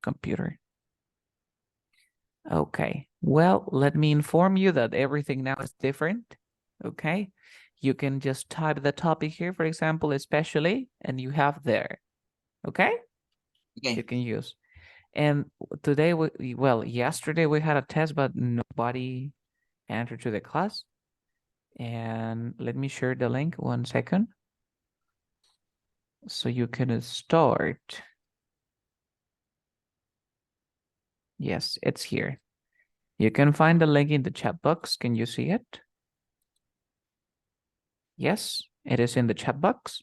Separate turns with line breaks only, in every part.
computer. Okay, well, let me inform you that everything now is different. Okay, you can just type the topic here, for example, especially, and you have there. Okay,
Okay.
you can use. And today, well, yesterday we had a test, but nobody entered to the class. And let me share the link 1 second. So you can start. Yes, it's here. You can find the link in the chat box. Can you see it? Yes, it is in the chat box.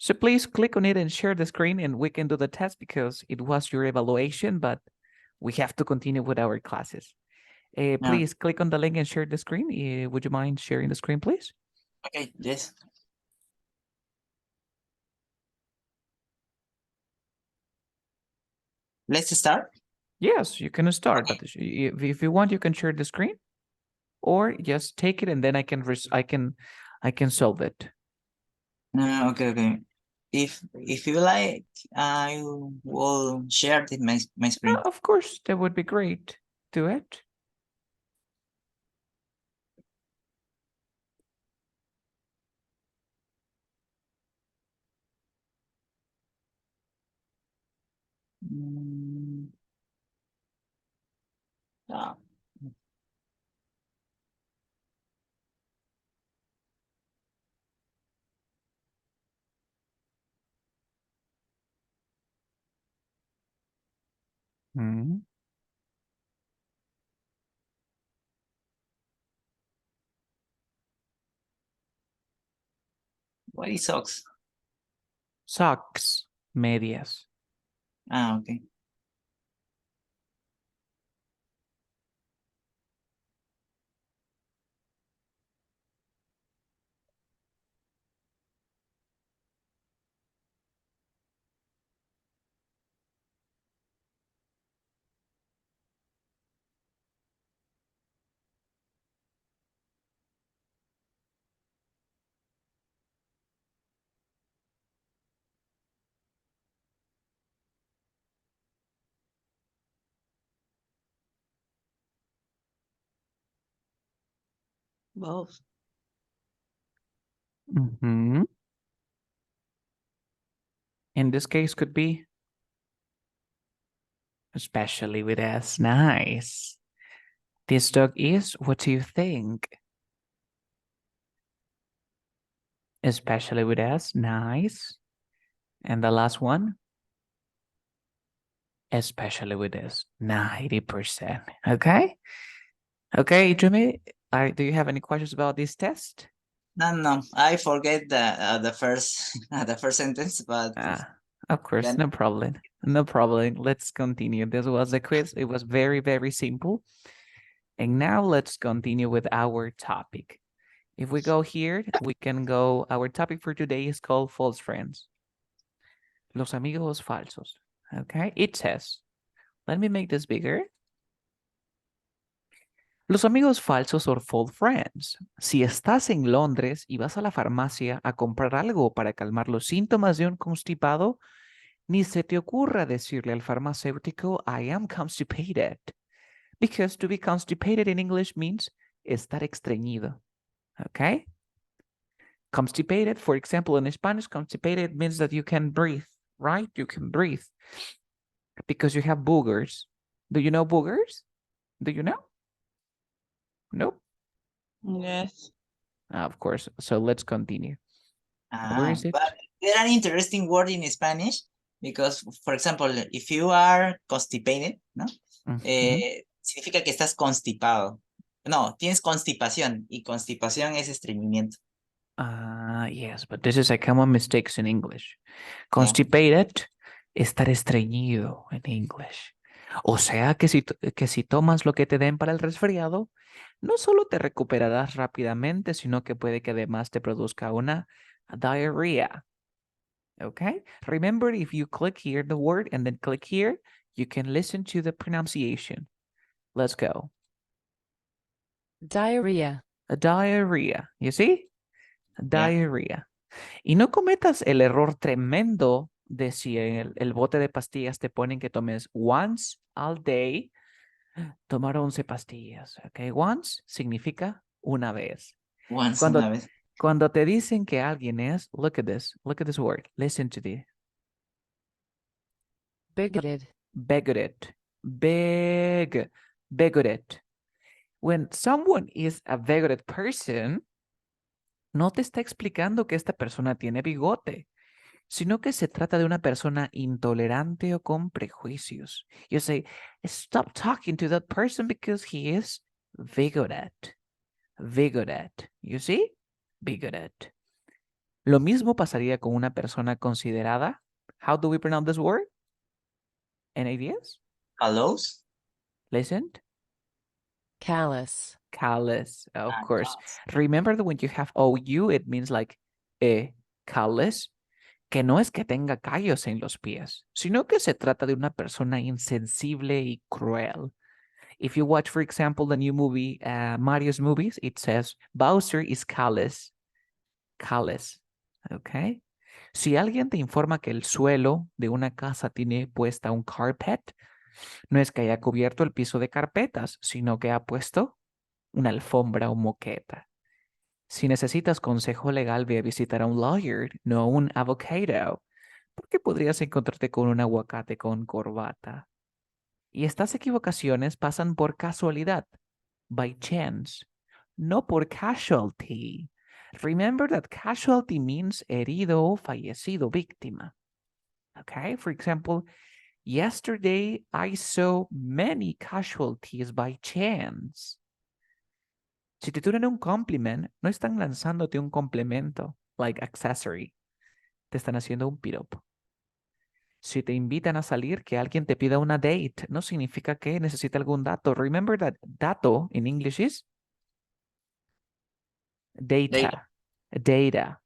So please click on it and share the screen and we can do the test because it was your evaluation, but we have to continue with our classes. Please click on the link and share the screen. Would you mind sharing the screen, please?
Okay, yes. Let's start.
Yes, you can start,
Okay.
but if you want, you can share the screen, or just take it and then I can solve it.
Okay. If you like, I will share my screen.
Of course, that would be great. Do it.
Ah.
Mm-hmm.
What is socks?
Socks, medias.
Okay. Both.
Mm-hmm. In this case, could be especially with S. Nice. This dog is, what do you think? Especially with S. Nice. And the last one? Especially with this. 90%. Okay? Okay, Jimmy, do you have any questions about this test?
No. I forget the first the first sentence, but
Of course,
then...
no problem. No problem. Let's continue. This was the quiz. It was very, very simple. And now let's continue with our topic. If we go here, we can go, our topic for today is called false friends. Los amigos falsos. Okay, it says, let me make this bigger. Los amigos falsos or false friends. Si estás en Londres y vas a la farmacia a comprar algo para calmar los síntomas de un constipado, ni se te ocurra decirle al farmacéutico, I am constipated. Because to be constipated in English means estar estreñido. Okay? Constipated, for example, in Spanish, constipated means that you can breathe, right? You can breathe because you have boogers. Do you know boogers? Do you know? Nope.
Yes.
Of course. So let's continue. Where is it?
But there are interesting word in Spanish because, for example, if you are constipated, ¿no? Significa que estás constipado. No, tienes constipación y constipación es estreñimiento.
Yes, but this is a common mistake in English. Constipated, estar estreñido en English. O sea que si tomas lo que te den para el resfriado, no solo te recuperarás rápidamente, sino que puede que además te produzca una diarrhea. Okay? Remember, if you click here the word and then click here, you can listen to the pronunciation. Let's go.
Diarrhea.
A diarrhea. You see? Diarrhea. Y no cometas el error tremendo de si en el bote de pastillas te ponen que tomes once all day, tomar 11 pastillas, ¿ok? Once significa una vez.
Once
Cuando,
una vez.
cuando te dicen que alguien es, look at this word, listen to this.
bigoted,
Bigoted, bigoted. When someone is a bigoted person, no te está explicando que esta persona tiene bigote, sino que se trata de una persona intolerante o con prejuicios. You say, stop talking to that person because he is bigoted. Bigoted. You see? Bigoted. Lo mismo pasaría con una persona considerada. How do we pronounce this word? Any ideas?
Callous.
Listen.
callous,
Callous, of course.
Callous.
Remember that when you have OU, it means like callous, que no es que tenga callos en los pies, sino que se trata de una persona insensible y cruel. If you watch, for example, the new movie, Mario's movies, it says Bowser is callous. Callous, ¿ok? Si alguien te informa que el suelo de una casa tiene puesta un carpet, no es que haya cubierto el piso de carpetas, sino que ha puesto una alfombra o moqueta. Si necesitas consejo legal, ve a visitar a un lawyer, no a un avocado, porque podrías encontrarte con un aguacate con corbata. Y estas equivocaciones pasan por casualidad, by chance, no por casualty. Remember that casualty means herido o fallecido, víctima. Okay, for example, yesterday I saw many casualties by chance. Si te tiran un compliment, no están lanzándote un complemento, like accessory. Te están haciendo un piropo. Si te invitan a salir, que alguien te pida una date, no significa que necesite algún dato. Remember that dato in English is data. Data.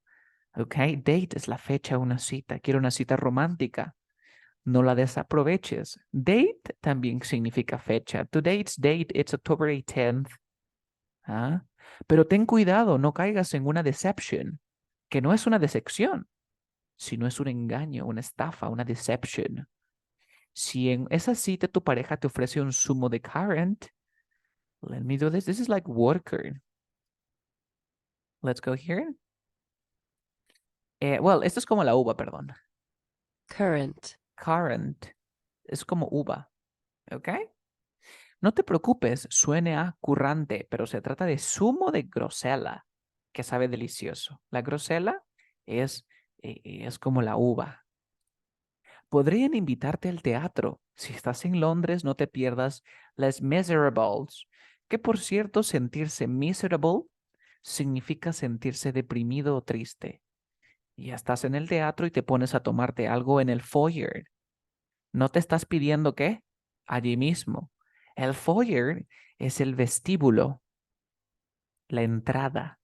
Ok, date es la fecha de una cita. Quiero una cita romántica. No la desaproveches. Date también significa fecha. Today's date, it's October 18th. ¿Ah? Pero ten cuidado, no caigas en una deception, que no es una decepción, sino es un engaño, una estafa, una deception. Si en esa cita tu pareja te ofrece un zumo de currant, let me do this. This is like water. Let's go here. Well, esto es como la uva, perdón.
current,
Currant es como uva, ¿ok? No te preocupes, suene a currante, pero se trata de zumo de grosella, que sabe delicioso. La grosella es como la uva. Podrían invitarte al teatro. Si estás en Londres, no te pierdas Les Miserables, que por cierto, sentirse miserable significa sentirse deprimido o triste. Ya estás en el teatro y te pones a tomarte algo en el foyer. ¿No te estás pidiendo qué? Allí mismo. El foyer es el vestíbulo, la entrada.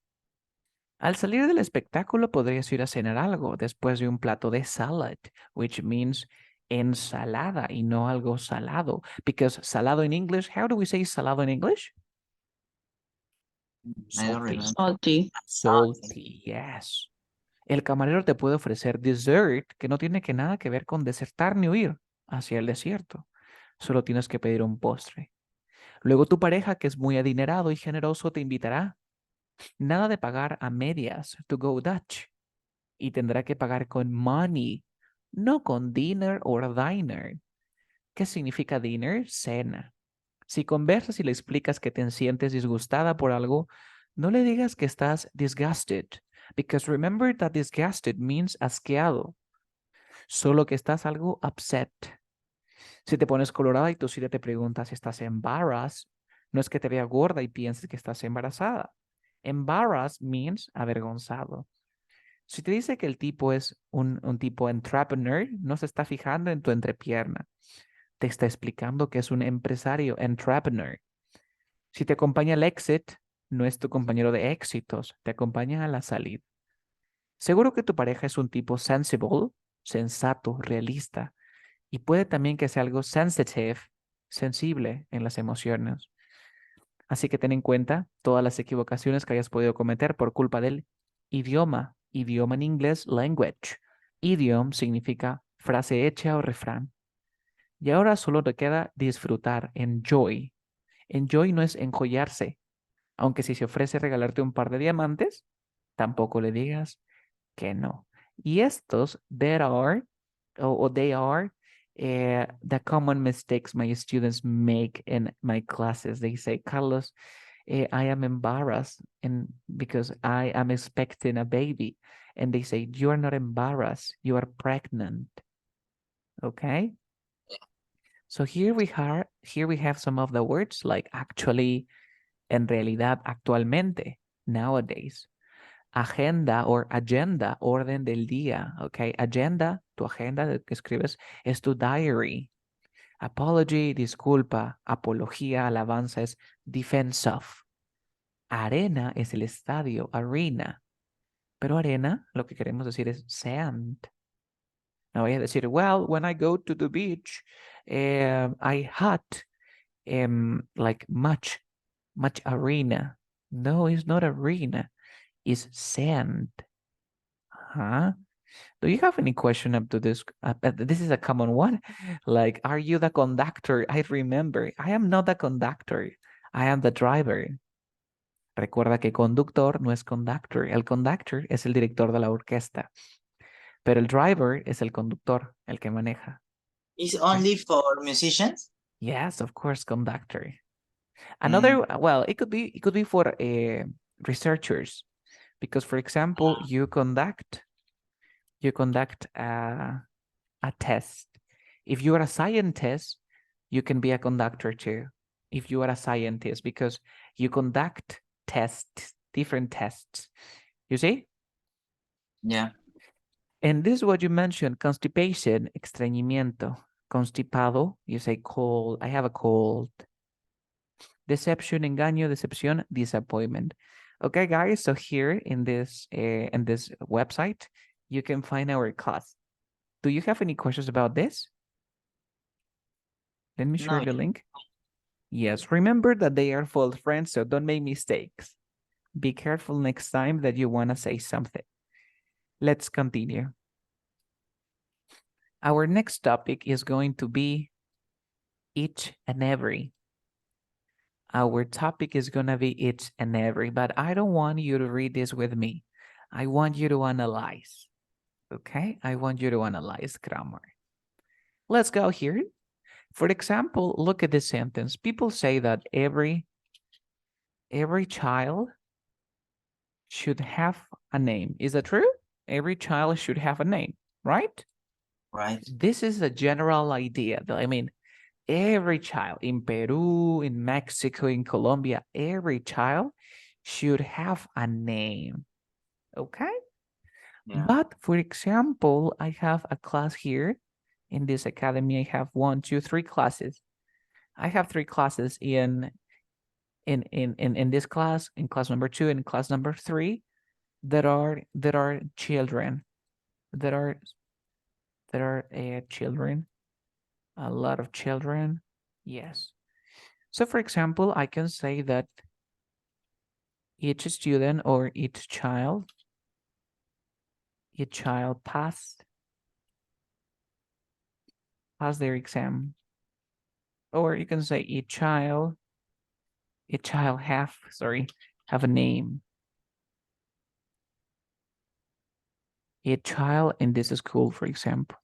Al salir del espectáculo podrías ir a cenar algo después de un plato de salad, which means ensalada y no algo salado. Because salado in English, how do we say salado in English?
I don't
Salty.
remember.
Salty.
Salty, yes. El camarero te puede ofrecer dessert que no tiene que nada que ver con desertar ni huir hacia el desierto. Solo tienes que pedir un postre. Luego tu pareja, que es muy adinerado y generoso, te invitará. Nada de pagar a medias, to go Dutch. Y tendrá que pagar con money, no con dinner o diner. ¿Qué significa dinner? Cena. Si conversas y le explicas que te sientes disgustada por algo, no le digas que estás disgusted, because remember that disgusted means asqueado. Solo que estás algo upset. Si te pones colorada y tu silla te pregunta si estás embarrassed, no es que te vea gorda y pienses que estás embarazada. Embarrassed means avergonzado. Si te dice que el tipo es un tipo entrepreneur, no se está fijando en tu entrepierna. Te está explicando que es un empresario, entrepreneur. Si te acompaña al exit, no es tu compañero de éxitos, te acompaña a la salida. Seguro que tu pareja es un tipo sensible, sensato, realista, y puede también que sea algo sensitive, sensible en las emociones. Así que ten en cuenta todas las equivocaciones que hayas podido cometer por culpa del idioma. Idioma en inglés, language. Idiom significa frase hecha o refrán. Y ahora solo te queda disfrutar, enjoy. Enjoy no es enjollarse, aunque si se ofrece regalarte un par de diamantes, tampoco le digas que no. Y estos, they are the common mistakes my students make in my classes. They say, Carlos, I am embarrassed because I am expecting a baby. And they say, you are not embarrassed, you are pregnant. Okay? So here we have some of the words like actually, en realidad, actualmente, nowadays. Agenda or agenda, orden del día, okay? Agenda, tu agenda que escribes es tu diary. Apology, disculpa. Apología, alabanza es defense of. Arena es el estadio, arena. Pero arena, lo que queremos decir es sand. No voy a decir, well, when I go to the beach, I had like much arena. No, it's not arena. It's sand. Huh? Do you have any question up to this? This is a common one. Like, are you the conductor? I remember, I am not the conductor. I am the driver. Recuerda que conductor no es conductor. El conductor es el director de la orquesta. Pero el driver es el conductor, el que maneja.
Is only for musicians?
Yes, of course, conductor. Another, well, it could be for researchers, because for example, you conduct a test. If you are a scientist, you can be a conductor too. If you are a scientist, because you conduct tests, different tests. You see?
Yeah.
And this is what you mentioned, constipation, estreñimiento. Constipado, you say cold, I have a cold. Deception, engaño, decepción, disappointment. Okay, guys, so here in this website, you can find our class. Do you have any questions about this? Let me share the link. Yes, remember that they are false friends, so don't make mistakes. Be careful next time that you want to say something. Let's continue. Our next topic is going to be each and every. Our topic is going to be each and every, but I don't want you to read this with me. I want you to analyze, okay? I want you to analyze grammar. Let's go here. For example, look at this sentence. People say that every child should have a name. Is that true? Every child should have a name, right?
Right.
This is a general idea. I mean, every child in Peru, in Mexico, in Colombia, every child should have a name, okay?
Yeah.
But for example, I have a class here in this academy. I have 1, 2, 3 classes. I have 3 classes in this class, in class number 2 and class number 3, that are children, that are children, a lot of children. Yes. So for example, I can say that each student or each child passed their exam. Or you can say each child have a name. A child in this school, for example.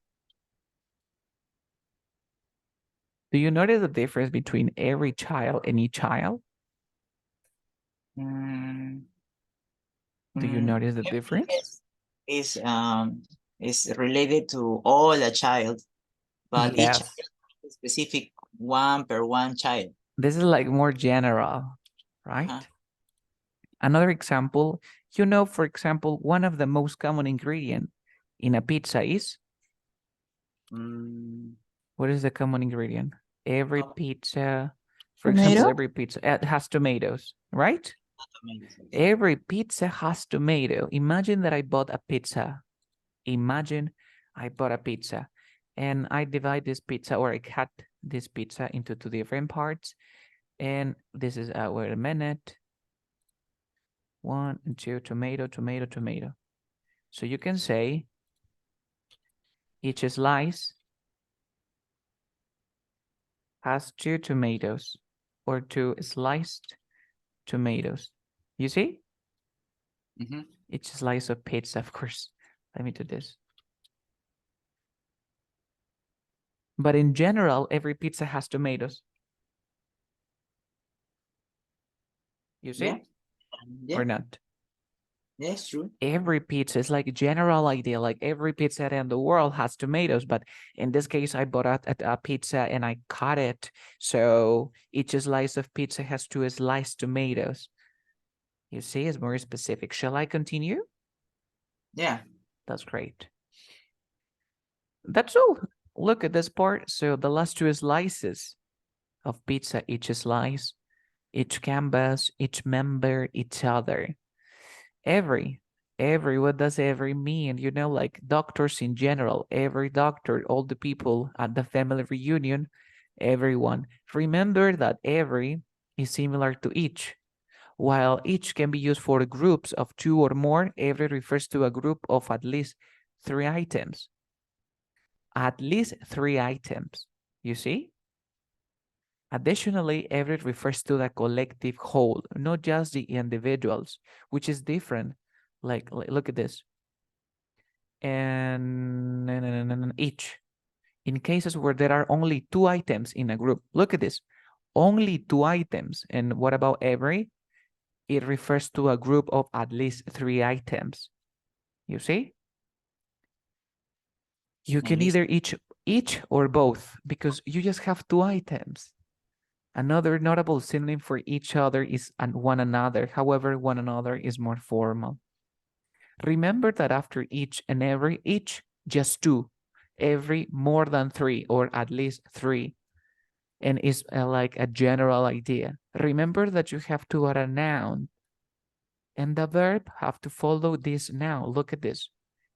Do you notice the difference between every child and each child? Do you notice the difference?
Is related to all a child, but each
Yes.
child is specific one per one child.
This is like more general, right? Another example, you know, for example, one of the most common ingredient in a pizza is? What is the common ingredient? Every pizza, for example, every pizza it has tomatoes, right? Every pizza has tomato. Imagine that I bought a pizza. Imagine I bought a pizza and I divide this pizza, or I cut this pizza into 2 different parts. And this is, wait a minute. 1 and 2, tomato, tomato, tomato. So you can say Each slice has 2 tomatoes or 2 sliced tomatoes. You see? Each slice of pizza, of course. Let me do this. But in general, every pizza has tomatoes. You see?
Yeah.
Or not?
Yes, true.
Every pizza is like a general idea, like every pizza in the world has tomatoes, but in this case, I bought a pizza and I cut it. So each slice of pizza has 2 sliced tomatoes. You see, it's more specific. Shall I continue?
Yeah.
That's great. That's all. Look at this part. So the last 2 slices of pizza, each slice, each canvas, each member, each other. Every, what does every mean? You know, like doctors in general, every doctor, all the people at the family reunion, everyone. Remember that every is similar to each. While each can be used for groups of 2 or more, every refers to a group of at least 3 items. At least 3 items, you see? Additionally, every refers to the collective whole, not just the individuals, which is different. Like look at this. And each. In cases where there are only 2 items in a group, look at this. Only 2 items. And what about every? It refers to a group of at least 3 items. You see? You can either each or both because you just have 2 items. Another notable synonym for each other is one another. However, one another is more formal. Remember that after each and every, each, just 2. Every, more than 3 or at least 3. And is like a general idea. Remember that you have to add a noun. And the verb have to follow this noun. Look at this.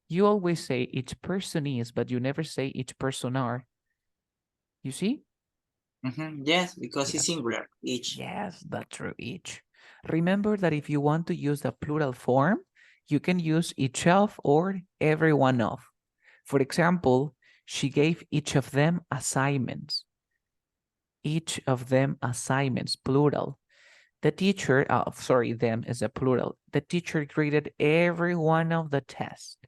You always say each person is, but you never say each person are. You see?
Yes, because
Yes.
it's singular, each.
Yes, that's true, each. Remember that if you want to use the plural form, you can use each of or every one of. For example, she gave each of them assignments. Each of them assignments, plural. The teacher, sorry, them is a plural. The teacher graded every one of the tests.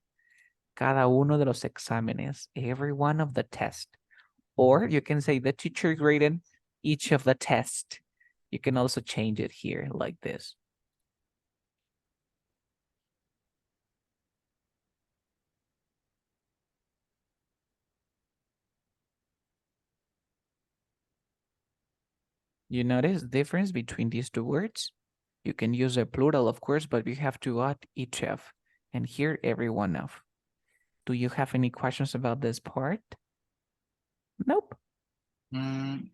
Cada uno de los exámenes, every one of the tests. Or you can say the teacher graded each of the tests. You can also change it here like this. You notice the difference between these 2 words? You can use a plural, of course, but you have to add each of. And here, every one of. Do you have any questions about this part? Nope.
Nice.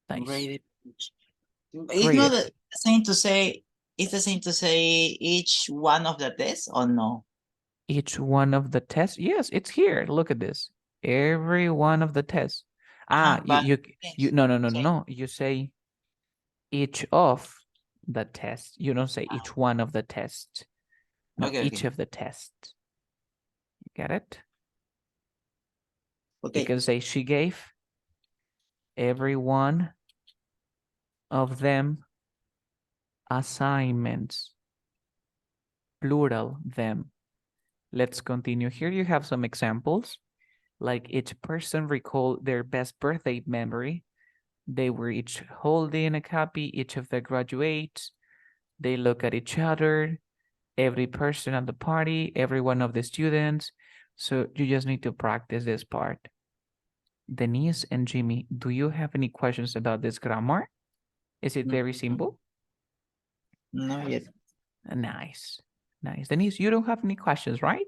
It's not the same to say, it's the same to say each one of the tests or no?
Each one of the tests? Yes, it's here. Look at this. Every one of the tests. No. You say each of the tests. You don't say each one of the tests. No, each of the tests. You get it?
Okay.
You can say she gave every one of them assignments. Plural, them. Let's continue. Here you have some examples. Like each person recalled their best birthday memory. They were each holding a copy, each of the graduates. They look at each other, every person at the party, every one of the students. So you just need to practice this part. Denise and Jimmy, do you have any questions about this grammar? Is it very simple?
No, yet.
Nice. Nice. Denise, you don't have any questions, right?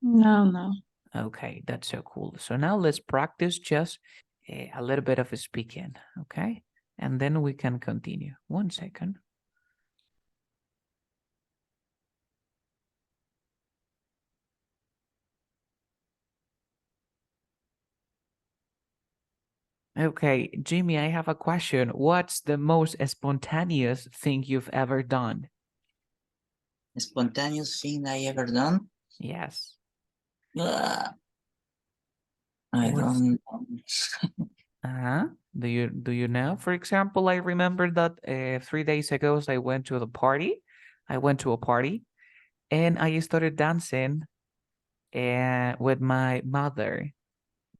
No.
Okay, that's so cool. So now let's practice just a little bit of speaking, okay? And then we can continue. 1 second. Okay, Jimmy, I have a question. What's the most spontaneous thing you've ever done?
Spontaneous thing I ever done?
Yes.
I
What's
don't.
do you know? For example, I remember that 3 days ago I went to the party. I went to a party and I started dancing with my mother.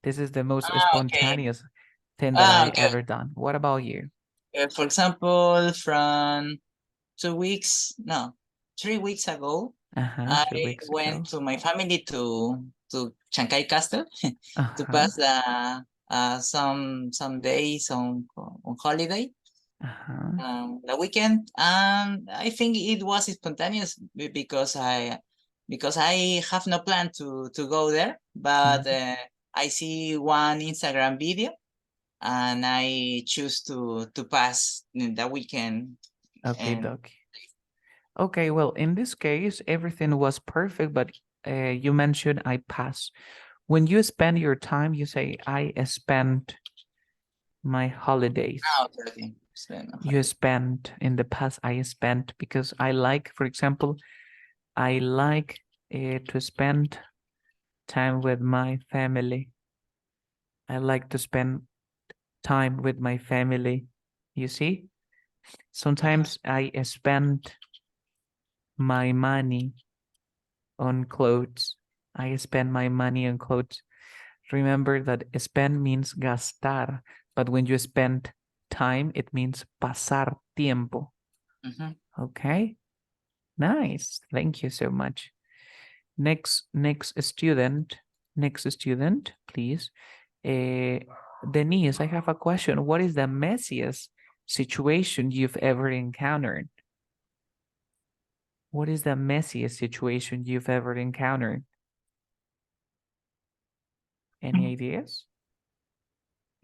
This is the most
Okay.
spontaneous thing that I
Okay.
ever done. What about you?
For example, from 2 weeks, no, 3 weeks ago,
Uh-huh,
I
3 weeks
went
ago.
to my family to Chancay Castle to
Uh-huh,
pass some days on holiday,
uh-huh.
the weekend, and I think it was spontaneous because I have no plan to go there, but
Mhm.
I see one Instagram video and I choose to pass the weekend.
Okay,
And
Doc. Okay, well, in this case, everything was perfect, but you mentioned I pass. When you spend your time, you say, I spent my holidays.
okay, okay. Spend on
You
holiday.
spent in the past, I spent because I like, for example, I like to spend time with my family. I like to spend time with my family. You see,
Mhm.
sometimes I spend my money on clothes. I spend my money on clothes. Remember that spend means gastar, but when you spend time, it means pasar tiempo.
Mhm.
Okay, nice. Thank you so much. Next student, please. Denise, I have a question. What is the messiest situation you've ever encountered? What is the messiest situation you've ever encountered? Any ideas?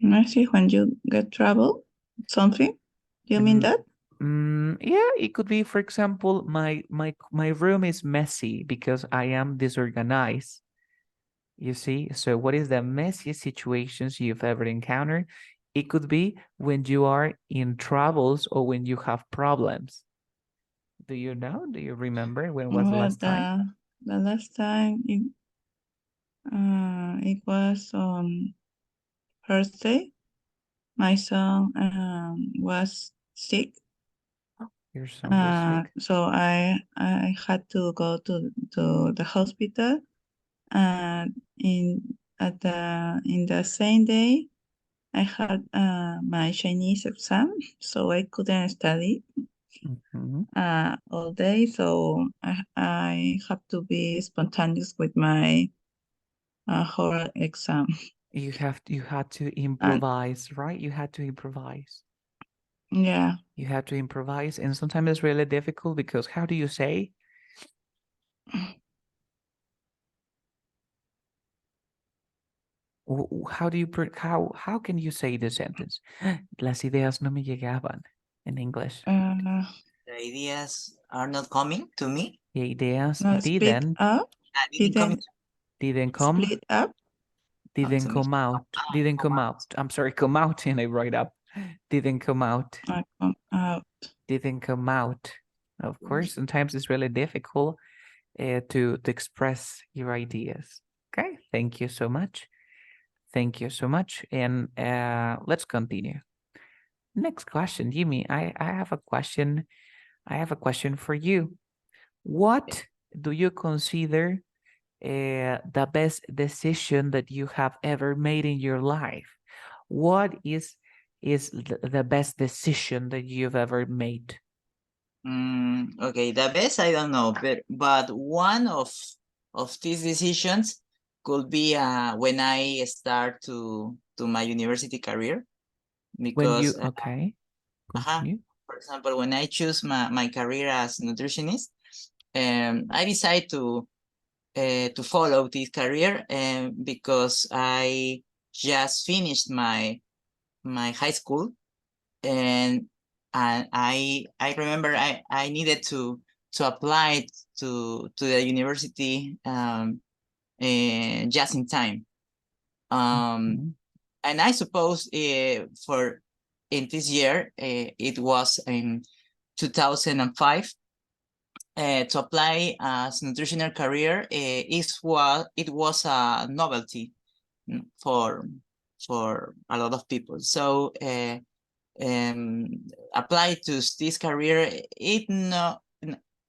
Messy when you get trouble, something? You mean
Mm,
that?
yeah, it could be, for example, my room is messy because I am disorganized. You see, so what is the messiest situations you've ever encountered? It could be when you are in troubles or when you have problems. Do you know? Do you remember when was the
Well,
last time?
the last time it was on Thursday. My son was sick,
Your son was sick.
so I had to go to the hospital. And in the same day, I had my Chinese exam, so I couldn't study
Mhm.
all day. So I have to be spontaneous with my whole exam.
You had to
And
improvise, right? You had to improvise.
yeah,
You had to improvise, and sometimes it's really difficult because how do you say? How do you how can you say the sentence? Las ideas no me llegaban in English.
uh,
The ideas are not coming to me.
The ideas
no, split up,
Didn't come
didn't
didn't come
split up.
to me.
didn't come out. I'm sorry, come out, and I write up. Didn't come out.
Come out.
Didn't come out. Of course, sometimes it's really difficult to express your ideas. Okay, thank you so much. Thank you so much. And let's continue. Next question, Jimmy. I have a question. I have a question for you. What do you consider the best decision that you have ever made in your life? What is the best decision that you've ever made?
Okay, the best I don't know, but one of these decisions could be when I start to my university career
When you,
because
okay, continue.
for example, when I choose my career as nutritionist, I decide to follow this career because I just finished my high school, and I remember I needed to apply to the university just in time.
Mhm.
And I suppose for in this year it was in 2005. to apply as nutritional career, it was a novelty for a lot of people. So apply to this career,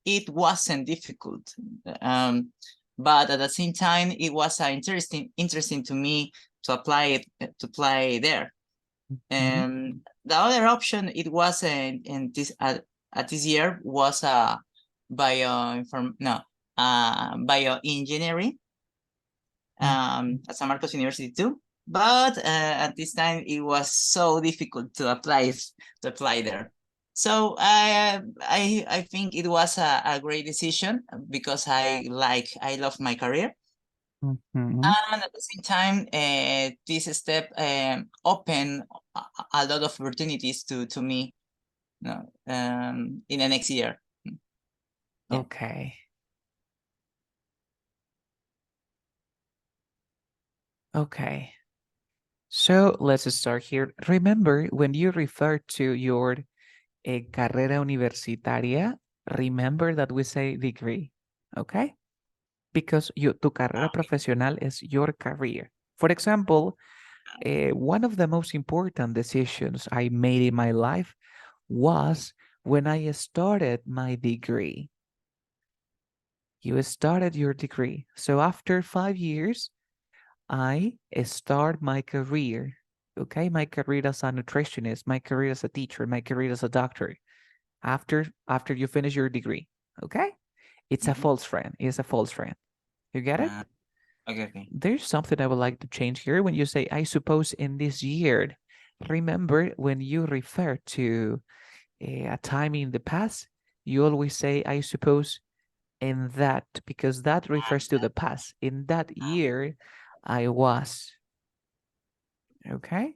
it wasn't difficult, but at the same time, it was interesting to me to apply there. And the other option it was in this at this year was bioengineering at San Marcos University too. But at this time it was so difficult to apply there. So I think it was a great decision because I love my career. And at the same time, this step opened a lot of opportunities to me, in the next year. Yeah.
Okay. Okay. So let's start here. Remember, when you refer to your carrera universitaria, remember that we say degree, okay? Because tu carrera profesional is your career. For example, one of the most important decisions I made in my life was when I started my degree. You started your degree. So after 5 years, I start my career, okay? My career as a nutritionist, my career as a teacher, my career as a doctor, after you finish your degree, okay? It's a false friend. It's a false friend. You get it?
Okay.
There's something I would like to change here. When you say, I suppose in this year, remember when you refer to a time in the past, you always say, I suppose in that, because that refers to the past. In that year, I was. Okay?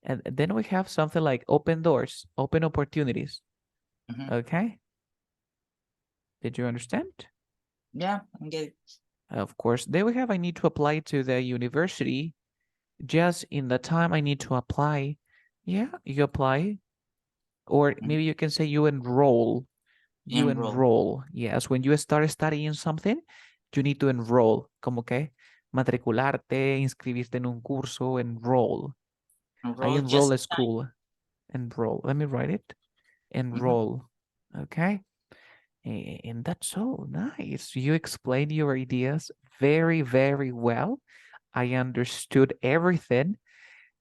And then we have something like open doors, open opportunities. Okay? Did you understand?
Yeah, I get it.
Of course. Then we have, I need to apply to the university. Just in the time I need to apply. Yeah, you apply. Or maybe you can say you enroll. You enroll. Yes, when you start studying something, you need to enroll. Como que matricularte, inscribirte en un curso, enroll. I enroll a school. Enroll. Let me write it. Enroll. Okay. And that's so nice. You explained your ideas very, very well. I understood everything.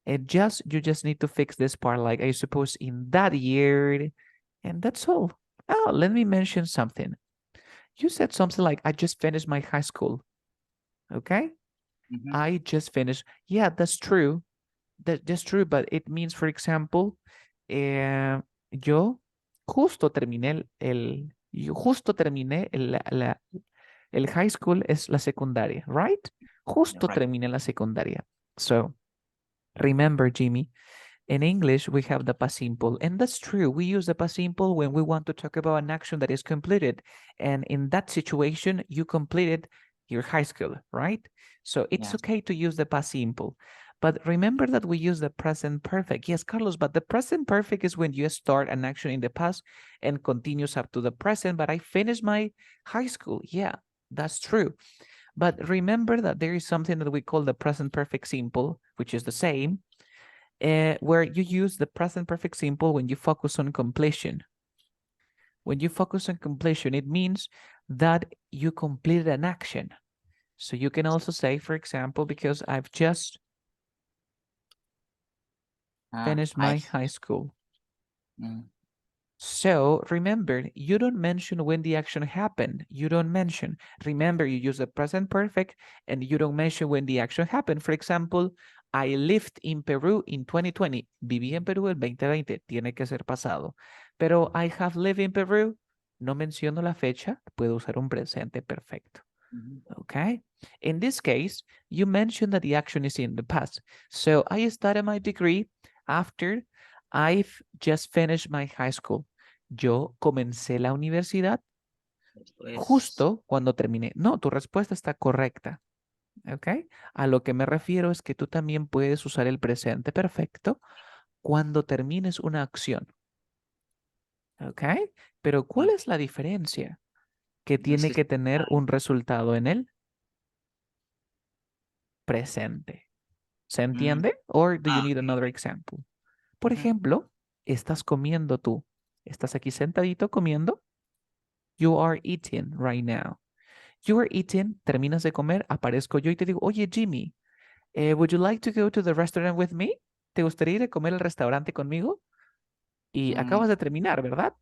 And you just need to fix this part, like I suppose in that year, and that's all. Oh, let me mention something. You said something like, I just finished my high school. Okay? I just finished. Yeah, that's true. That's true, but it means, for example, yo justo terminé el high school es la secundaria, right? Justo terminé la secundaria. So remember, Jimmy, in English, we have the past simple, and that's true. We use the past simple when we want to talk about an action that is completed. And in that situation, you completed your high school, right? So it's okay to use the past simple. But remember that we use the present perfect. Yes, Carlos, but the present perfect is when you start an action in the past and continues up to the present, but I finished my high school. Yeah, that's true. But remember that there is something that we call the present perfect simple, which is the same, where you use the present perfect simple when you focus on completion. When you focus on completion, it means that you completed an action. So you can also say, for example, because I've just finished my high school. So remember, you don't mention when the action happened. You don't mention. Remember, you use the present perfect and you don't mention when the action happened. For example, I lived in Peru in 2020. Viví en Perú el 2020. Tiene que ser pasado. Pero I have lived in Peru. No menciono la fecha. Puedo usar un presente perfecto. Okay? In this case, you mentioned that the action is in the past. So I started my degree after I've just finished my high school. Yo comencé la universidad justo cuando terminé. No, tu respuesta está correcta. ¿Ok? A lo que me refiero es que tú también puedes usar el presente perfecto cuando termines una acción. ¿Ok? Pero ¿cuál es la diferencia? Que tiene que tener un resultado en el presente. ¿Se entiende? Or do you need another example? Por ejemplo, estás comiendo tú. Estás aquí sentadito comiendo. You are eating right now. You are eating, terminas de comer, aparezco yo y te digo, oye Jimmy, would you like to go to the restaurant with me? ¿Te gustaría ir a comer al restaurante conmigo? Y acabas de terminar, ¿verdad?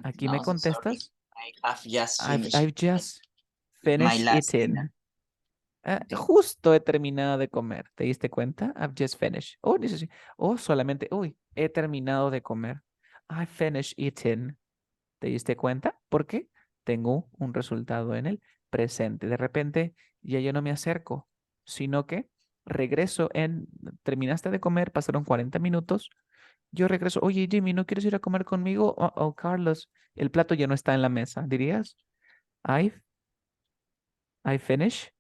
Aquí me
No, so sorry.
contestas.
I have just
I've
finished
just
my
finished
last dinner.
eating. Justo he terminado de comer. ¿Te diste cuenta? I've just finished. O solamente, uy, he terminado de comer. I finished eating. ¿Te diste cuenta? Porque tengo un resultado en el presente. De repente ya yo no me acerco, sino que regreso terminaste de comer, pasaron 40 minutos. Yo regreso, oye Jimmy, ¿no quieres ir a comer conmigo? Oh, Carlos, el plato ya no está en la mesa. ¿Dirías? I finish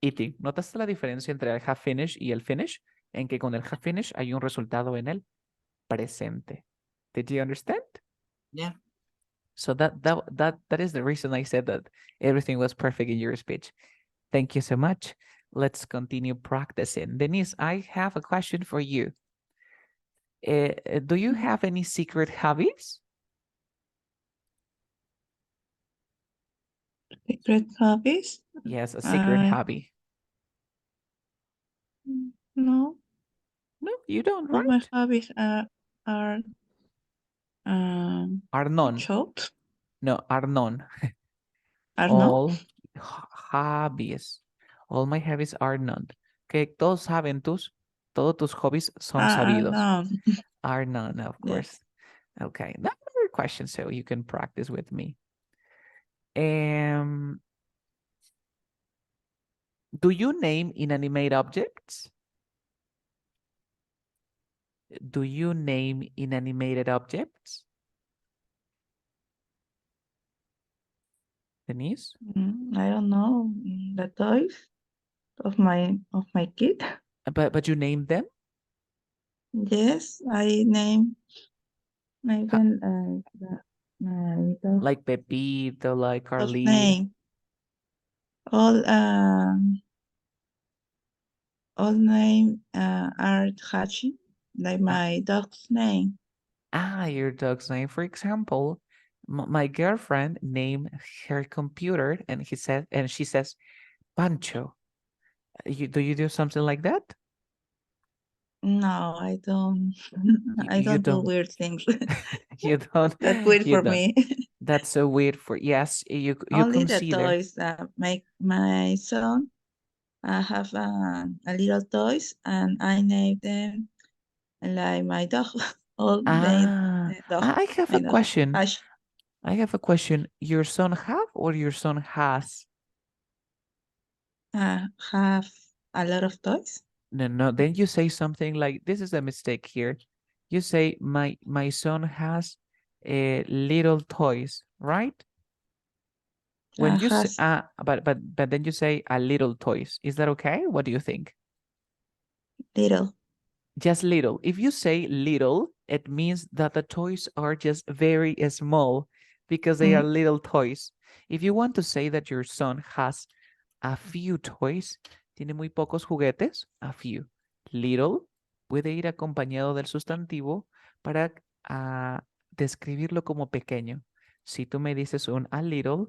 eating. ¿Notaste la diferencia entre el have finished y el finish? En que con el have finished hay un resultado en el presente. Did you understand?
Yeah.
So that is the reason I said that everything was perfect in your speech. Thank you so much. Let's continue practicing. Denise, I have a question for you. Do you have any secret hobbies?
Secret hobbies?
Yes, a secret hobby.
No,
No, you don't,
all my
right?
hobbies are
Are none.
short.
No, are none.
Are no?
All hobbies. All my hobbies are none. Que todos saben todos tus hobbies son
Are
sabidos.
no.
Are none, of
Yes.
course. Okay, another question so you can practice with me. Do you name inanimate objects? Do you name inanimated objects? Denise?
I don't know. The toys of my kid.
But you name them?
Yes, I name them my dog
Like Pepito, like
dog's
Carlito.
name. All name are Hachi, like my dog's name.
Your dog's name. For example, my girlfriend named her computer and she says, Pancho. Do you do something like that?
No, I don't. I
You
don't do
don't.
weird things.
You don't.
That's weird
You
for
don't.
me.
That's so weird for yes. You
Only the
consider.
toys that make my son. I have a little toys, and I name them like my dog. All named dog.
I have
My
a
dog.
question.
Ash.
I have a question. Your son have or your son has?
Have a lot of toys.
No. Then you say something like, this is a mistake here. You say, my son has little toys, right? When you say,
Has
but then you say a little toys. Is that okay? What do you think?
little.
Just little. If you say little, it means that the toys are just very small because they are little toys. If you want to say that your son has a few toys, tiene muy pocos juguetes, a few. Little puede ir acompañado del sustantivo para describirlo como pequeño. Si tú me dices un a little,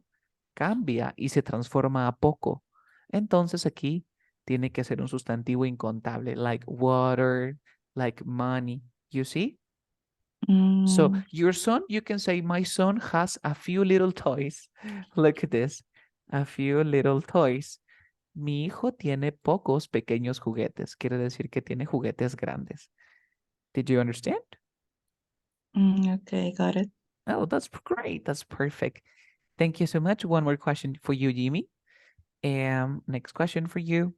cambia y se transforma a poco. Entonces aquí tiene que ser un sustantivo incontable, like water, like money. You see? So your son, you can say, my son has a few little toys. Look at this. A few little toys. Mi hijo tiene pocos pequeños juguetes. Quiere decir que tiene juguetes grandes. Did you understand?
Okay, got it.
Oh, that's great. That's perfect. Thank you so much. One more question for you, Jimmy. Next question for you.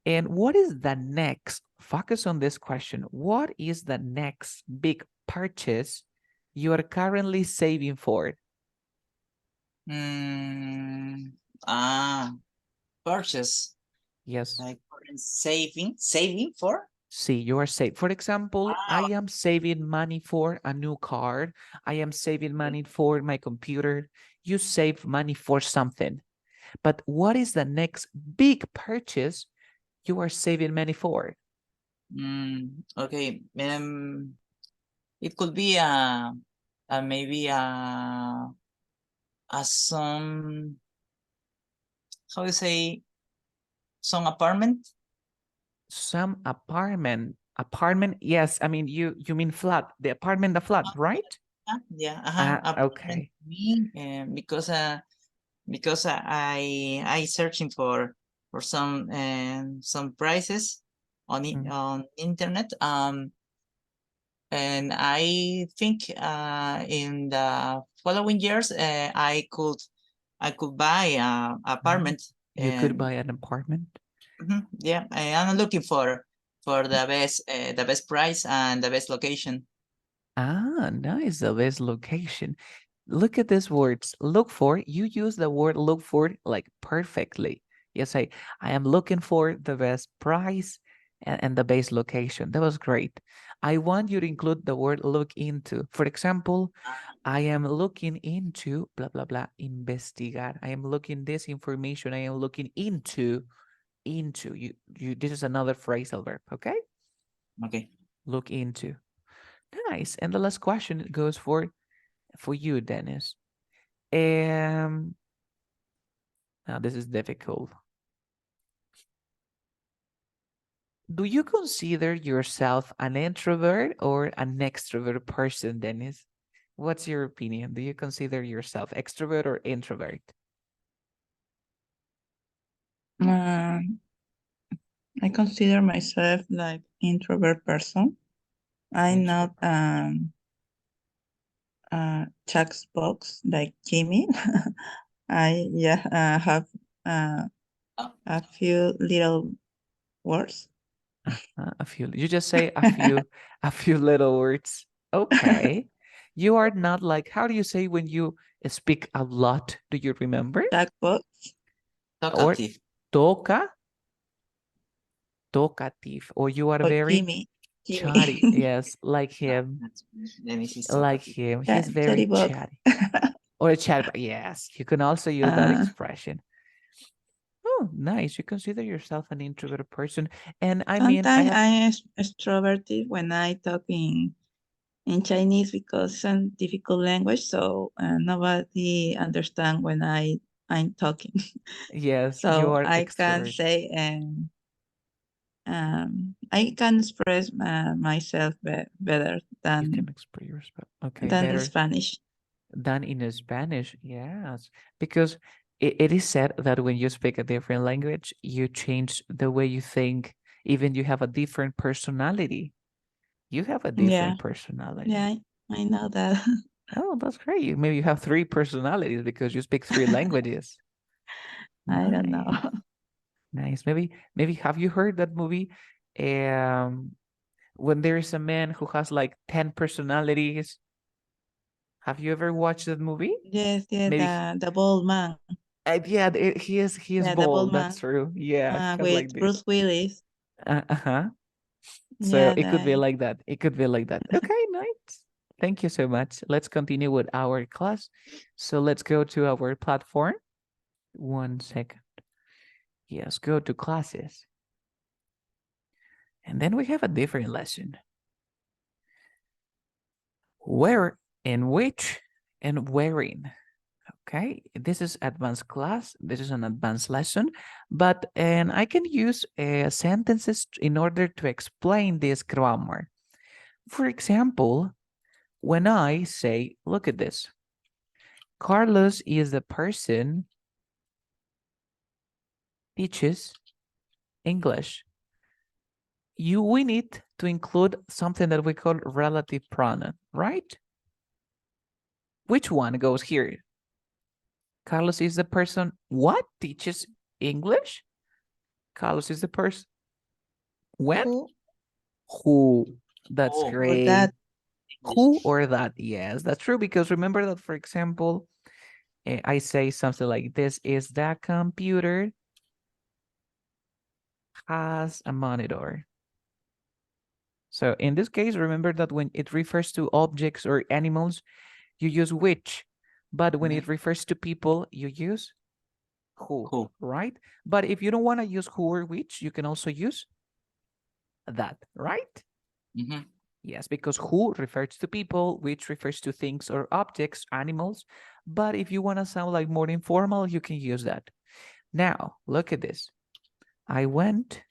And what is the next, focus on this question, what is the next big purchase you are currently saving for?
Purchase.
Yes.
Like saving for?
See, you are saved. For example, I am saving money for a new car. I am saving money for my computer. You save money for something. But what is the next big purchase you are saving money for?
Okay. It could be maybe some, how do you say, some apartment.
Some apartment. Apartment, yes. I mean, you mean flat. The apartment, the flat, right?
Yeah.
Okay.
Me, because I searching for some prices on on internet. And I think in the following years I could buy a apartment.
You could buy an apartment.
Yeah, I'm looking for the best price and the best location.
Ah, nice. The best location. Look at these words. Look for. You use the word look for like perfectly. You say, I am looking for the best price and the best location. That was great. I want you to include the word look into. For example, I am looking into blah, blah, blah, investigar. I am looking this information. I am looking into you. This is another phrasal verb. Okay.
Okay.
Look into. Nice. And the last question goes for you, Dennis. Now this is difficult. Do you consider yourself an introvert or an extrovert person, Dennis? What's your opinion? Do you consider yourself extrovert or introvert?
I consider myself like introvert person. I'm not chat box like Jimmy. I have a few little words.
A few. You just say a few little words. Okay. You are not like, how do you say when you speak a lot? Do you remember?
Chat box.
Or
Talkative.
talkative, or you are
Or
very
Jimmy.
chatty. Yes, like him.
Let me see.
Like him. He's very
Chatty box.
chatty. Or a chat. Yes, you can also use that expression. Oh, nice. You consider yourself an introverted person. And I mean, I
Sometimes
have.
I'm extroverted when I talk in Chinese because it's a difficult language, so nobody understand when I'm talking.
Yes, you
So
are
I can
extrovert.
say I can express myself better
You can
than
express yourself. Okay,
in
better
Spanish.
than in Spanish. Yes, because it is said that when you speak a different language, you change the way you think. Even you have a different personality. You have a
Yeah,
different personality.
yeah, I know that.
Oh, that's great. Maybe you have 3 personalities because you speak 3 languages.
I don't know.
Nice. Nice. Maybe have you heard that movie? When there is a man who has like 10 personalities. Have you ever watched that movie?
Yes, yeah,
Maybe
the bald man.
yeah, he is
Yeah, the bald
bald. That's
man
true. Yeah, he has like
with
this.
Bruce Willis.
Uh-huh. So
Yeah,
it could be
that.
like that. It could be like that. Okay, nice. Thank you so much. Let's continue with our class. So let's go to our platform. 1 second. Yes, go to classes. And then we have a different lesson. Where and which and wherein. Okay, this is advanced class. This is an advanced lesson, but and I can use sentences in order to explain this grammar. For example, when I say, look at this. Carlos is the person teaches English. We need to include something that we call relative pronoun, right? Which one goes here? Carlos is the person what teaches English? Carlos is the person when? Who? That's
Oh,
Or
great.
that.
Who or that? Yes, that's true. Because remember that, for example, I say something like this is the computer has a monitor. So in this case, remember that when it refers to objects or animals, you use which, but when it refers to people, you use who, right? But if you don't want to use who or which, you can also use that, right? Yes, because who refers to people, which refers to things or objects, animals. But if you want to sound like more informal, you can use that. Now, look at this. I went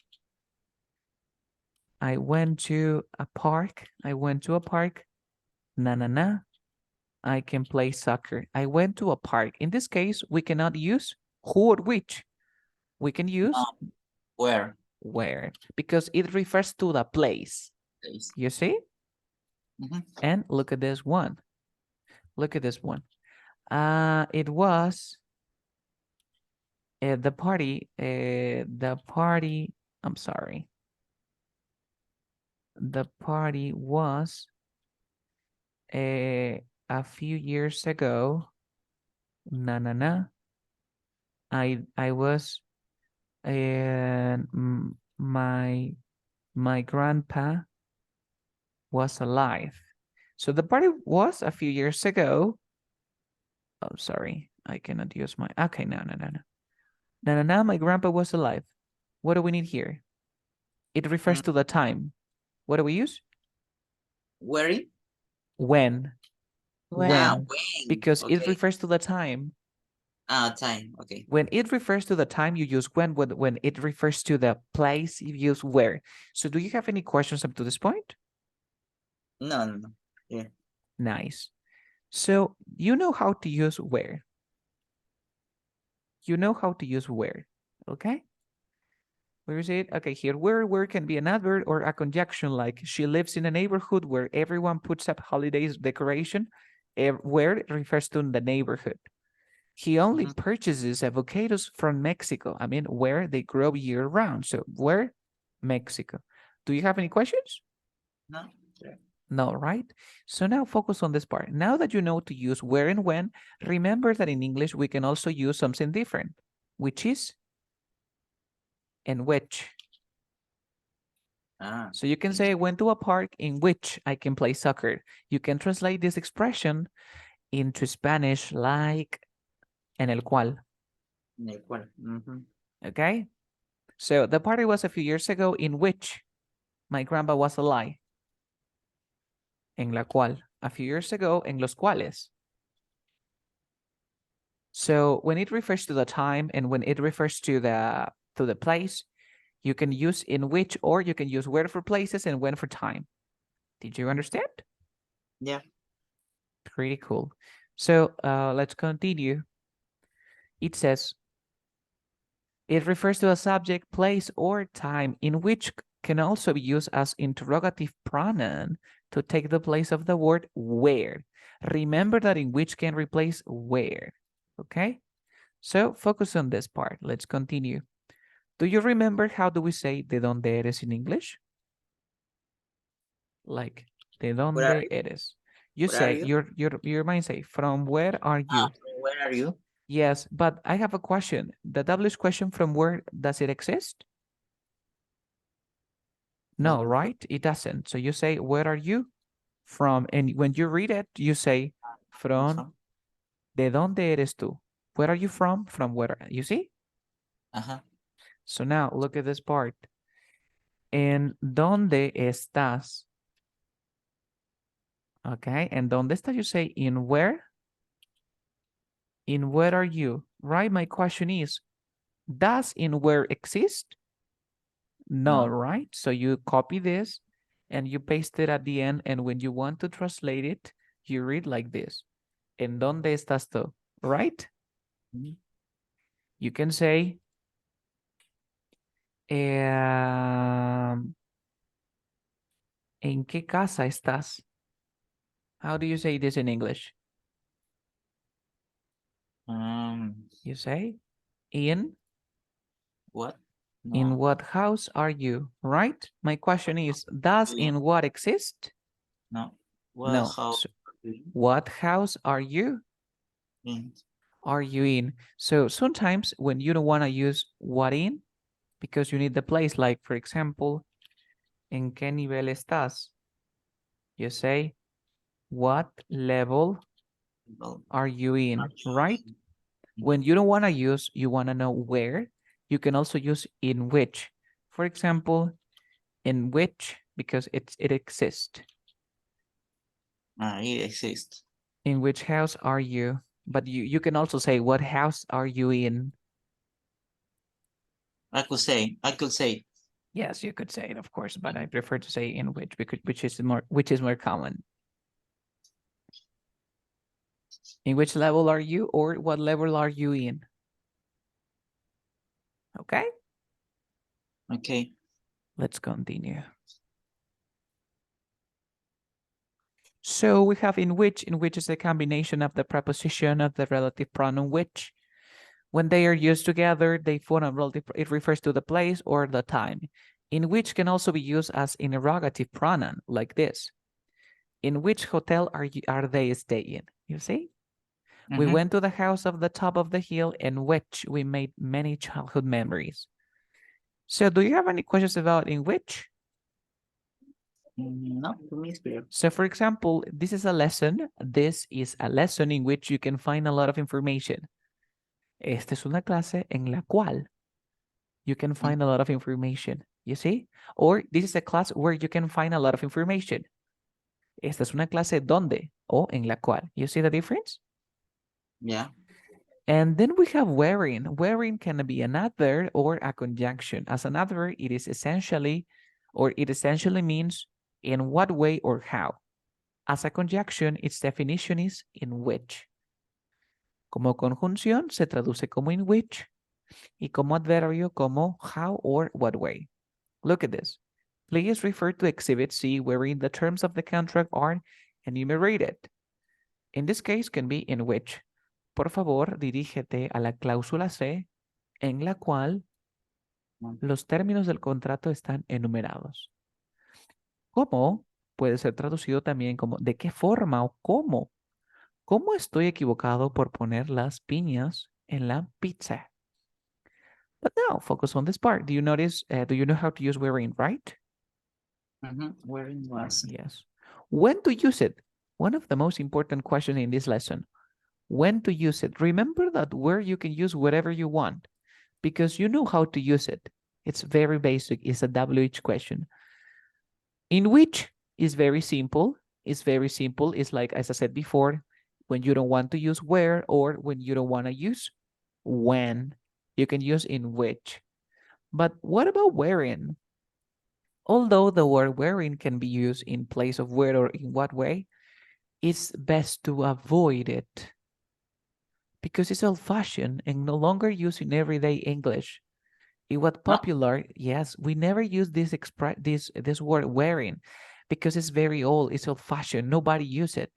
to a park. I went to a park. Na, na, na. I can play soccer. I went to a park. In this case, we cannot use who or which. We can use
where,
because it refers to the place. You see? And look at this one. Look at this one. It was the party. I'm sorry. The party was a few years ago. Na na na. I was my grandpa was alive. So the party was a few years ago. Oh, sorry. I cannot use my... Okay, no. No, my grandpa was alive. What do we need here? It refers to the time. What do we use?
Wherein?
When.
When.
Because it refers to the time.
Time. Okay.
When it refers to the time, you use when. When it refers to the place, you use where. So do you have any questions up to this point?
No. Yeah.
Nice. So you know how to use where. You know how to use where. Okay. Where is it? Okay, here. Where can be an adverb or a conjunction like she lives in a neighborhood where everyone puts up holidays decoration. Where refers to the neighborhood. He only purchases avocados from Mexico. I mean, where they grow year round. So where? Mexico. Do you have any questions?
No.
No, right? So now focus on this part. Now that you know to use where and when, remember that in English, we can also use something different, which is and which. So you can say, I went to a park in which I can play soccer. You can translate this expression into Spanish like en el cual. Okay? So the party was a few years ago in which my grandpa was alive. En la cual. A few years ago, en los cuales. So when it refers to the time and when it refers to the place, you can use in which, or you can use where for places and when for time. Did you understand?
Yeah.
Pretty cool. So let's continue. It says, it refers to a subject, place, or time in which can also be used as interrogative pronoun to take the place of the word where. Remember that in which can replace where. Okay? So focus on this part. Let's continue. Do you remember how do we say de donde eres in English? Like, de donde eres. You say, your mind say, from where are you?
From where are you?
Yes, but I have a question. The W's question, from where does it exist? No, right? It doesn't. So you say, where are you from? And when you read it, you say, from, de donde eres tú? Where are you from? From where? You see? So now look at this part. ¿En dónde estás? Okay, and ¿dónde estás? You say, in where? In where are you? Right? My question is, does in where exist? No, right? So you copy this and you paste it at the end. And when you want to translate it, you read like this. ¿En dónde estás tú? Right? You can say, ¿en qué casa estás? How do you say this in English? You say, in
what?
No. In what house are you? Right? My question is, does in what exist?
No.
No. So, what house are you? Are you in? So sometimes when you don't want to use what in, because you need the place, like for example, ¿En qué nivel estás? You say, what level are you in, right? When you don't want to use, you want to know where, you can also use in which. For example, in which, because it exists.
It exists.
In which house are you? But you can also say, what house are you in?
I could say.
Yes, you could say it, of course, but I prefer to say in which, because which is more common. In which level are you, or what level are you in? Okay.
Okay.
Let's continue. So we have in which is a combination of the preposition of the relative pronoun which. When they are used together, they form a relative, it refers to the place or the time. In which can also be used as interrogative pronoun, like this. In which hotel are they staying? You see? We went to the house of the top of the hill in which we made many childhood memories. So do you have any questions about in which?
No, to me it's clear.
So for example, this is a lesson. This is a lesson in which you can find a lot of information. Esta es una clase en la cual you can find a lot of information. You see? Or this is a class where you can find a lot of information. Esta es una clase donde o en la cual. You see the difference?
Yeah.
And then we have wherein. Wherein can be an adverb or a conjunction. As an adverb, it essentially means in what way or how. As a conjunction, its definition is in which. Como conjunción se traduce como in which y como adverbio como how or what way. Look at this. Please refer to Exhibit C wherein the terms of the contract are enumerated. In this case, can be in which. Por favor, dirígete a la cláusula C en la cual los términos del contrato están enumerados. ¿Cómo? Puede ser traducido también como ¿de qué forma o cómo? ¿Cómo estoy equivocado por poner las piñas en la pizza? But now, focus on this part. Do you notice, do you know how to use wherein, right?
Wherein was.
Yes. When to use it? One of the most important questions in this lesson. When to use it? Remember that where you can use whatever you want because you know how to use it. It's very basic. It's a WH question. In which is very simple. It's very simple. It's like, as I said before, when you don't want to use where or when you don't want to use when. You can use in which. But what about wherein? Although the word wherein can be used in place of where or in what way, it's best to avoid it because it's old-fashioned and no longer used in everyday English. It was popular. Yes, we never use this word wherein because it's very old. It's old-fashioned. Nobody use it.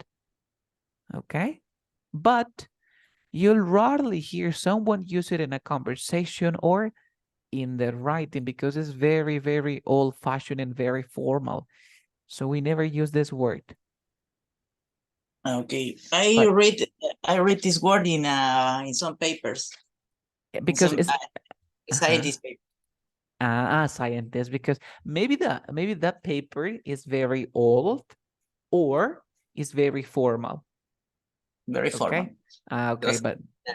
Okay, but you'll rarely hear someone use it in a conversation or in the writing because it's very, very old-fashioned and very formal. So we never use this word.
Okay, I read this word in some papers.
Because it's
scientist paper.
Scientist, because maybe that paper is very old or is very formal.
Very formal.
Okay,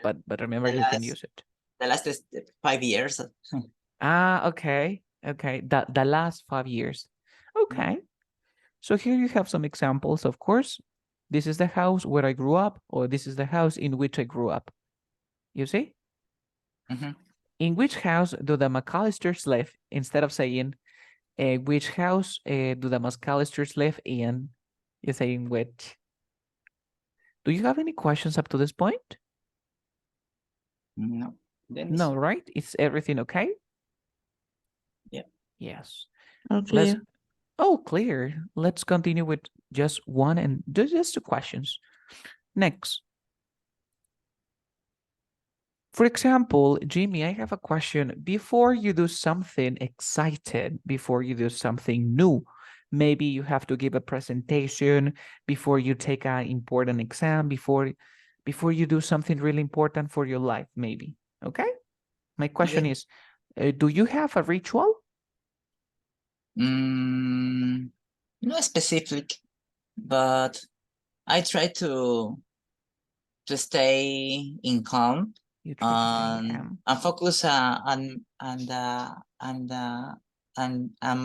but remember you can use it.
The last 5 years.
Okay. The last 5 years. Okay. So here you have some examples, of course. This is the house where I grew up, or this is the house in which I grew up. You see? In which house do the McAllisters live? Instead of saying, which house do the McAllisters live in? You say in which. Do you have any questions up to this point?
No.
No, right? Is everything okay?
Yeah.
Yes.
Okay.
Clear. Let's continue with just one and just 2 questions. Next. For example, Jimmy, I have a question. Before you do something excited, before you do something new, maybe you have to give a presentation, before you take an important exam, before you do something really important for your life, maybe. Okay? My question is, do you have a ritual?
Not specific, but I try to stay in calm
You try to stay in calm.
and focus on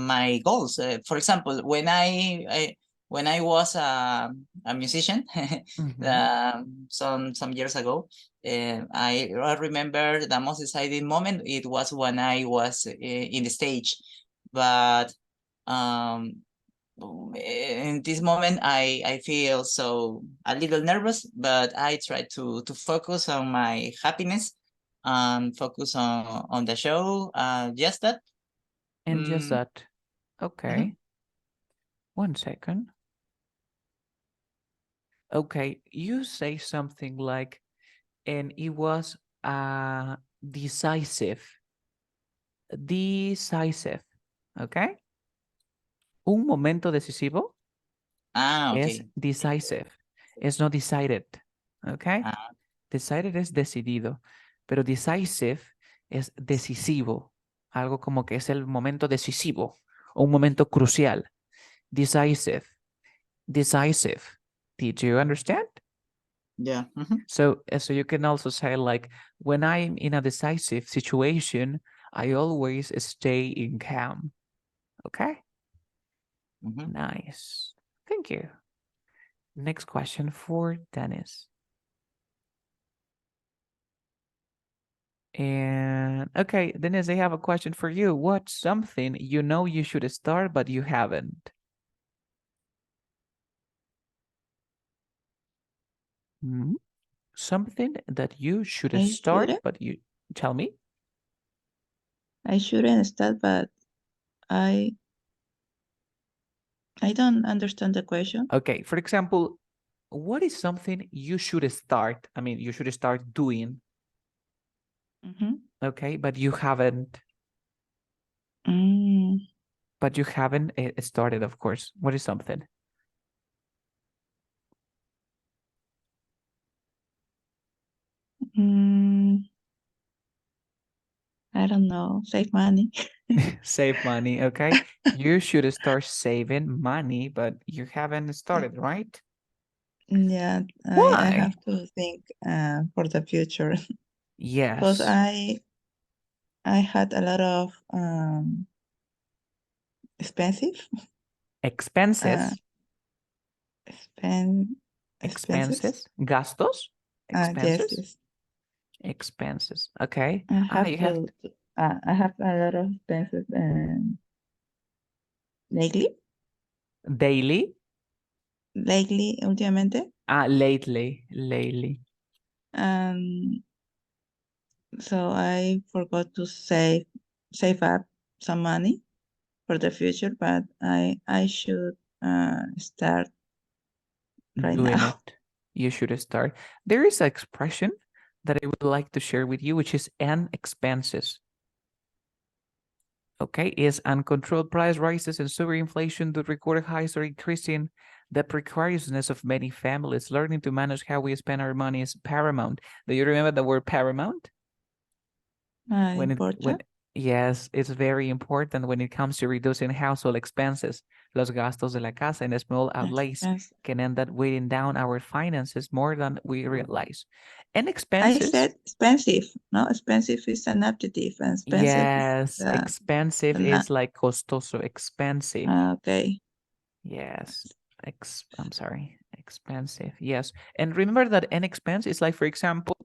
my goals. For example, when I was a musician some years ago, I remember the most exciting moment. It was when I was in the stage, but in this moment I feel so a little nervous, but I try to focus on my happiness and focus on the show, just that.
And just that. Okay. One second. Okay, you say something like, and it was decisive. Decisive. Okay. Un momento decisivo es
Okay.
decisive. Es no decided. Okay. Decided es decidido, pero decisive es decisivo. Algo como que es el momento decisivo o un momento crucial. Decisive. Decisive. Did you understand?
Yeah.
So you can also say like, when I'm in a decisive situation, I always stay in calm. Okay? Nice. Thank you. Next question for Dennis. And okay, Dennis, I have a question for you. What's something you know you should start, but you haven't? Something that you should start, but you tell me.
I shouldn't start, but I don't understand the question.
Okay, for example, what is something you should start? I mean, you should start doing. Okay, but you haven't. But you haven't started, of course. What is something?
I don't know. Save money.
Save money, okay? You should start saving money, but you haven't started, right?
Yeah,
Why?
I have to think for the future.
Yes.
Because I had a lot of expensive.
Expenses.
Expenses.
Gastos. Expenses.
Yes.
Expenses. Okay.
I have a lot of expenses lately.
Daily.
Lately, últimamente.
Lately.
So I forgot to save up some money for the future, but I should start right
doing
now.
it. You should start. There is an expression that I would like to share with you, which is "and expenses." Okay, is uncontrolled price rises and severe inflation that record highs are increasing the precariousness of many families. Learning to manage how we spend our money is paramount. Do you remember the word paramount? Yes, it's very important when it comes to reducing household expenses. Los gastos de la casa and small outlays can end up weighing down our finances more than we realize. And expenses.
I said expensive. No, expensive is an adjective. And expensive.
Yes, expensive is like costoso, expensive.
Okay.
Yes, I'm sorry, expensive. Yes, and remember that an expense is like, for example,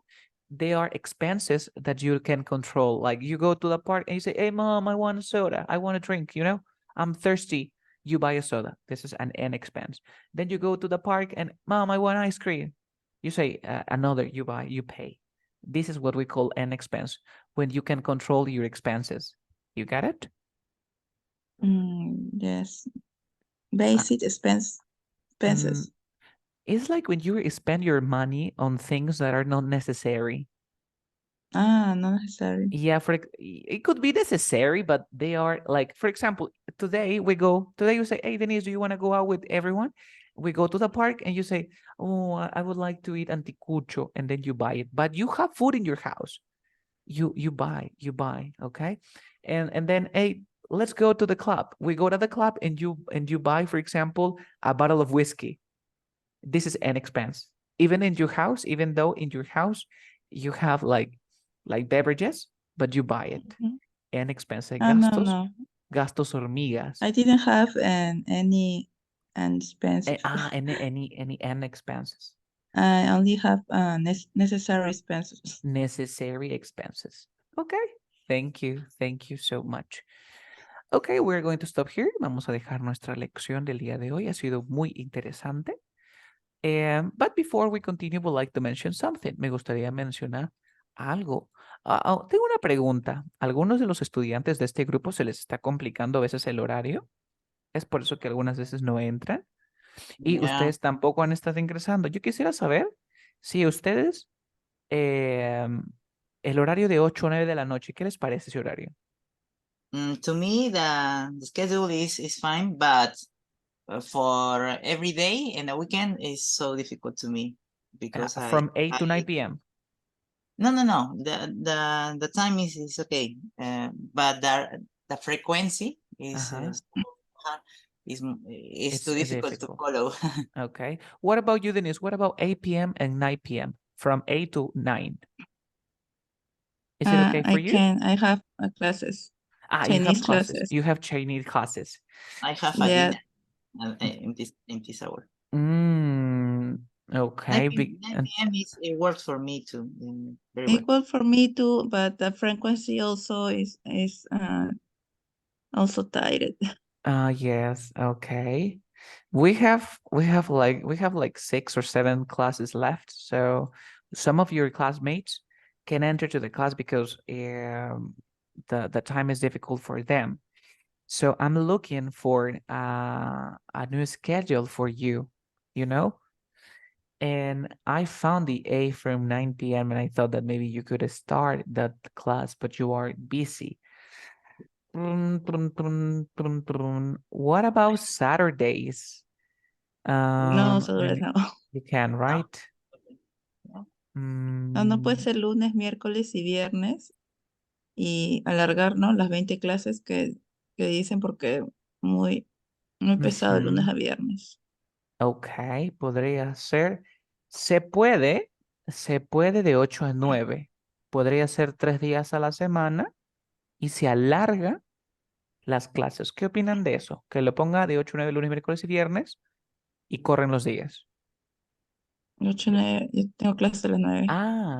they are expenses that you can control. Like you go to the park and you say, hey, mom, I want a soda. I want a drink, you know, I'm thirsty. You buy a soda. This is an expense. Then you go to the park and, mom, I want ice cream. You say another, you buy, you pay. This is what we call an expense, when you can control your expenses. You got it?
Yes. Basic expenses.
It's like when you spend your money on things that are not necessary.
Not necessary.
Yeah, it could be necessary, but they are like, for example, today you say, hey, Denise, do you want to go out with everyone? We go to the park and you say, oh, I would like to eat anticucho, and then you buy it. But you have food in your house. You buy, okay? And then, hey, let's go to the club. We go to the club and you buy, for example, a bottle of whiskey. This is an expense. Even in your house, even though in your house you have like beverages, but you buy it. An expense.
No.
Gastos hormigas.
I didn't have any expenses.
Any an expenses.
I only have necessary expenses.
Necessary expenses. Okay. Thank you. Thank you so much. Okay, we're going to stop here. Vamos a dejar nuestra lección del día de hoy. Ha sido muy interesante. But before we continue, would like to mention something. Me gustaría mencionar algo. Tengo una pregunta. ¿Algunos de los estudiantes de este grupo se les está complicando a veces el horario? Es por eso que algunas veces no entran. Y ustedes tampoco han estado ingresando. Yo quisiera saber si ustedes, el horario de 8 o 9 de la noche, ¿qué les parece ese horario?
To me, the schedule is fine, but for every day and the weekend is so difficult to me because
From 8 to 9 p.m.
No. The time is okay, but the frequency is too difficult to follow.
Okay. What about you, Denise? What about 8 p.m. and 9 p.m. from 8 to 9? Is it okay for you?
I have classes.
Chinese classes. You have Chinese classes.
I have a dinner in this hour.
Okay.
9 p.m. It works for me too. Very
it works for me too, but the frequency also is also tired.
Yes. Okay. We have like 6 or 7 classes left. So some of your classmates can enter to the class because the time is difficult for them. So I'm looking for a new schedule for you, you know? And I found the A from 9 p.m. and I thought that maybe you could start that class, but you are busy. What about Saturdays?
No, Saturdays no.
You can, right?
No puede ser lunes, miércoles y viernes y alargar, ¿no? Las 20 clases que dicen porque muy pesado de lunes a viernes.
Ok, podría ser. Se puede de 8 a 9. Podría ser 3 días a la semana y se alarga las clases. ¿Qué opinan de eso? Que lo ponga de 8 a 9 lunes, miércoles y viernes y corren los días.
8 a 9, yo tengo clases a las 9.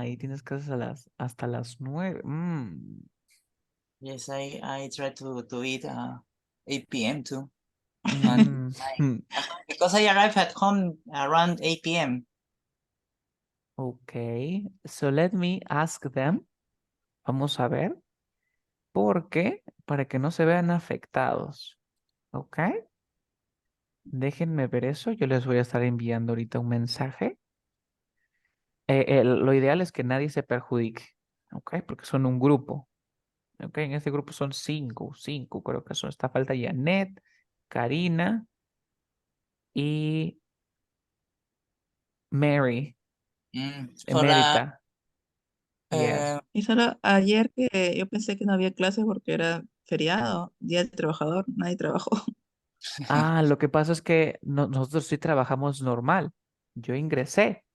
Y tienes clases hasta las 9.
Yes, I try to eat 8 p.m. too. Because I arrive at home around 8 p.m.
Okay, so let me ask them. Vamos a ver. ¿Por qué? Para que no se vean afectados. ¿Ok? Déjenme ver eso. Yo les voy a estar enviando ahorita un mensaje. Lo ideal es que nadie se perjudique. ¿Ok? Porque son un grupo. ¿Ok? En este grupo son 5 creo que son. Esta falta Janet, Karina y Mary. Emerita. Yes.
Y solo ayer que yo pensé que no había clases porque era feriado, Día del Trabajador, nadie trabajó.
Lo que pasa es que nosotros sí trabajamos normal. Yo ingresé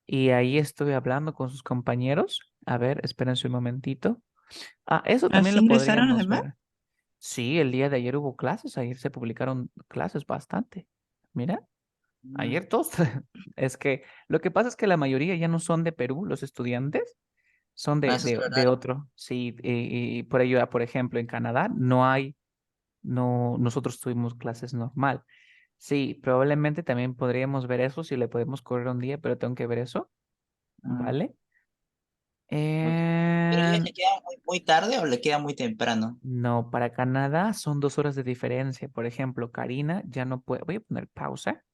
y ahí estuve hablando con sus compañeros. A ver, espérense un momentito. Eso también
¿Así
lo
ingresaron los
podríamos
demás?
ver. Sí, el día de ayer hubo clases. Ayer se publicaron clases bastante. Mira, ayer todos. Es que lo que pasa es que la mayoría ya no son de Perú, los estudiantes. Son de otro. Sí, y por ello, por ejemplo, en Canadá nosotros tuvimos clases normal. Sí, probablemente también podríamos ver eso si le podemos correr un día, pero tengo que ver eso. ¿Vale?
¿Pero ellos le queda muy tarde o le queda muy temprano?
No, para Canadá son 2 horas de diferencia. Por ejemplo, Karina ya no puede. Voy a poner pausa.